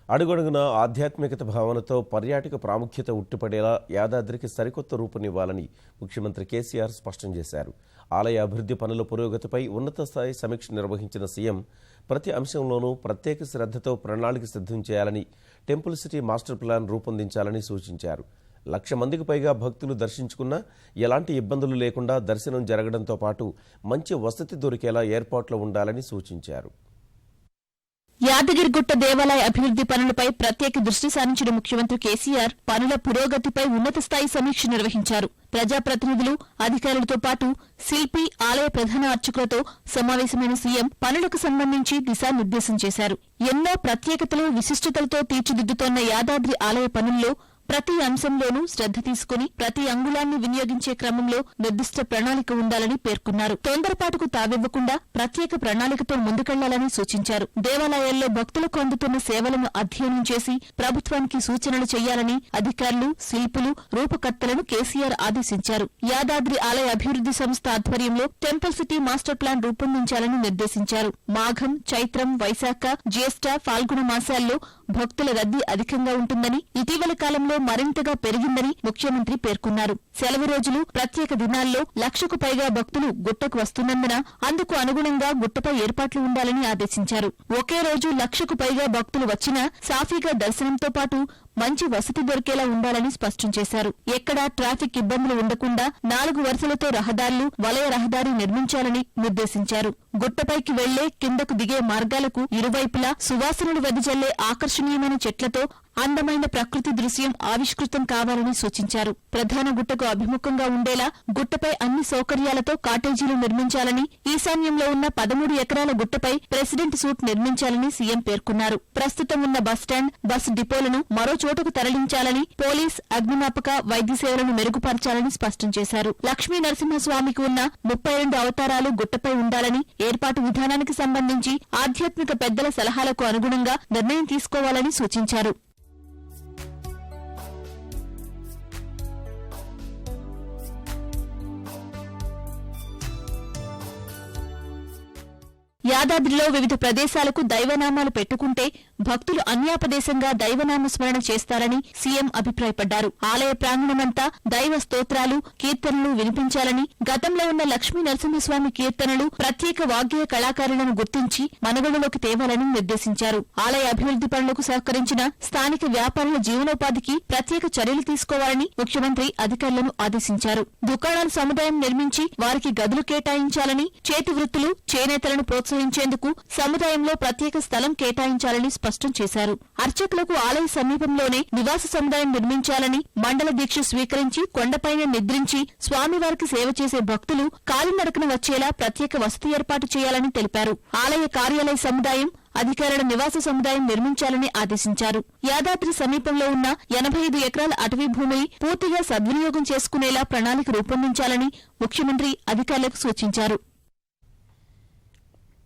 అడుగడుగున ఆధ్యాత్మికత భావనతో పర్యాటక ప్రాముఖ్యత ఉట్టిపడేలా యాదాద్రికి సరికొత్త రూపునివ్వాలని ముఖ్యమంత్రి కేసీఆర్ స్పష్టం చేశారు. ఆలయ అభివృద్ధి పనుల పురోగతిపై ఉన్నత స్థాయి సమీక్ష నిర్వహించిన సీఎం ప్రతి అంశంలోనూ ప్రత్యేక శ్రద్ధతో ప్రణాళిక సిద్ధం చేయాలని, టెంపుల్ సిటీ మాస్టర్ ప్లాన్ రూపొందించాలని సూచించారు. 1,00,000 మందికి పైగా భక్తులు దర్శించుకున్నా ఎలాంటి ఇబ్బందులు లేకుండా దర్శనం జరగడంతో పాటు మంచి వసతి దొరికేలా ఏర్పాట్లు ఉండాలని సూచించారు. యాదగిరిగుట్ట దేవాలయ అభివృద్ధి పనులపై ప్రత్యేక దృష్టి సారించిన ముఖ్యమంత్రి కేసీఆర్ పనుల పురోగతిపై ఉన్నత స్థాయి సమీక్ష నిర్వహించారు. ప్రజాప్రతినిధులు, అధికారులతో పాటు శిల్పి, ఆలయ ప్రధాన అర్చకులతో సమావేశమైన సీఎం పనులకు సంబంధించి దిశానిర్దేశం చేశారు. ఎన్నో ప్రత్యేకతలు, విశిష్టతలతో తీర్చిదిద్దుతోన్న యాదాద్రి ఆలయ పనుల్లో ప్రతి అంశంలోనూ శ్రద్ధ తీసుకుని ప్రతి అంగుళాన్ని వినియోగించే క్రమంలో నిర్దిష్ట ప్రణాళిక ఉండాలని పేర్కొన్నారు. తొందరపాటుకు తావివ్వకుండా ప్రత్యేక ప్రణాళికతో ముందుకెళ్లాలని సూచించారు. దేవాలయాల్లో భక్తులకు అందుతున్న సేవలను అధ్యయనం చేసి ప్రభుత్వానికి సూచనలు చేయాలని అధికారులు, శిల్పులు, రూపకర్తలను కేసీఆర్ ఆదేశించారు. యాదాద్రి ఆలయ అభివృద్ధి సంస్థ ఆధ్వర్యంలో టెంపుల్ సిటీ మాస్టర్ ప్లాన్ రూపొందించాలని నిర్దేశించారు. మాఘం, చైత్రం, వైశాఖ, జ్యేష్ఠ, ఫాల్గుణ మాసాల్లో భక్తుల రద్దీ అధికంగా ఉంటుందని, ఇటీవల కాలంలో మరింతగా పెరిగిందని ముఖ్యమంత్రి పేర్కొన్నారు. సెలవు రోజులు, ప్రత్యేక దినాల్లో 1,00,000కు పైగా భక్తులు గుట్టకు వస్తున్నందున అందుకు అనుగుణంగా గుట్టపై ఏర్పాట్లు ఉండాలని ఆదేశించారు. ఒకే రోజు 1,00,000కు పైగా భక్తులు వచ్చినా సాఫీగా దర్శనంతో పాటు మంచి వసతి దొరికేలా ఉండాలని స్పష్టం చేశారు. ఎక్కడా ట్రాఫిక్ ఇబ్బందులు ఉండకుండా 4 వరుసలతో రహదారులు, వలయ రహదారి నిర్మించాలని నిర్దేశించారు. గుట్టపైకి వెళ్లే, కిందకు దిగే మార్గాలకు ఇరువైపులా సువాసనలు వెదజల్లే ఆకర్షణీయమైన చెట్లతో అందమైన ప్రకృతి దృశ్యం ఆవిష్కృతం కావాలని సూచించారు. ప్రధాన గుట్టకు అభిముఖంగా ఉండేలా గుట్టపై అన్ని సౌకర్యాలతో కాటేజీలు నిర్మించాలని, ఈశాన్యంలో ఉన్న 13 ఎకరాల గుట్టపై ప్రెసిడెంట్ సూట్ నిర్మించాలని సీఎం పేర్కొన్నారు. ప్రస్తుతం ఉన్న బస్టాండ్, బస్సు డిపోలను మరో చోటుకు తరలించాలని, పోలీస్, అగ్నిమాపక, వైద్య సేవలను మెరుగుపరచాలని స్పష్టం చేశారు. లక్ష్మీ నరసింహస్వామికి ఉన్న 32 అవతారాలు గుట్టపై ఉండాలని, ఏర్పాటు విధానానికి సంబంధించి ఆధ్యాత్మిక పెద్దల సలహాలకు అనుగుణంగా నిర్ణయం తీసుకోవాలని సూచించారు. యాదాద్రిలో వివిధ ప్రదేశాలకు దైవనామాలు పెట్టుకుంటే భక్తులు అన్యాపదేశంగా దైవనామస్మరణ చేస్తారని సీఎం అభిప్రాయపడ్డారు. ఆలయ ప్రాంగణమంతా దైవ స్తోత్రాలు, కీర్తనలు వినిపించాలని, గతంలో ఉన్న లక్ష్మీ నరసింహస్వామి కీర్తనలు, ప్రత్యేక వాగ్గేయ కళాకారులను గుర్తించి మనుగడలోకి తేవాలని నిర్దేశించారు. ఆలయ అభివృద్ధి పనులకు సహకరించిన స్థానిక వ్యాపారుల జీవనోపాధికి ప్రత్యేక చర్యలు తీసుకోవాలని ముఖ్యమంత్రి అధికారులను ఆదేశించారు. దుకాణాల సముదాయం నిర్మించి వారికి గదులు కేటాయించాలని, చేతి వృత్తులు, చేనేతలను ప్రోత్సహించేందుకు సముదాయంలో ప్రత్యేక స్థలం కేటాయించాలని స్పష్టం చేశారు. అర్చకులకు ఆలయ సమీపంలోనే నివాస సముదాయం నిర్మించాలని, మండల దీక్ష స్వీకరించి కొండపైన నిద్రించి స్వామివారికి సేవ చేసే భక్తులు కాలినడకన వచ్చేలా ప్రత్యేక వసతి ఏర్పాటు చేయాలని తెలిపారు. ఆలయ కార్యాలయ సముదాయం, అధికారుల నివాస సముదాయం నిర్మించాలని ఆదేశించారు. యాదాద్రి సమీపంలో ఉన్న 85 ఎకరాల అటవీ భూమిని పూర్తిగా సద్వినియోగం చేసుకునేలా ప్రణాళిక రూపొందించాలని ముఖ్యమంత్రి అధికారులకు సూచించారు.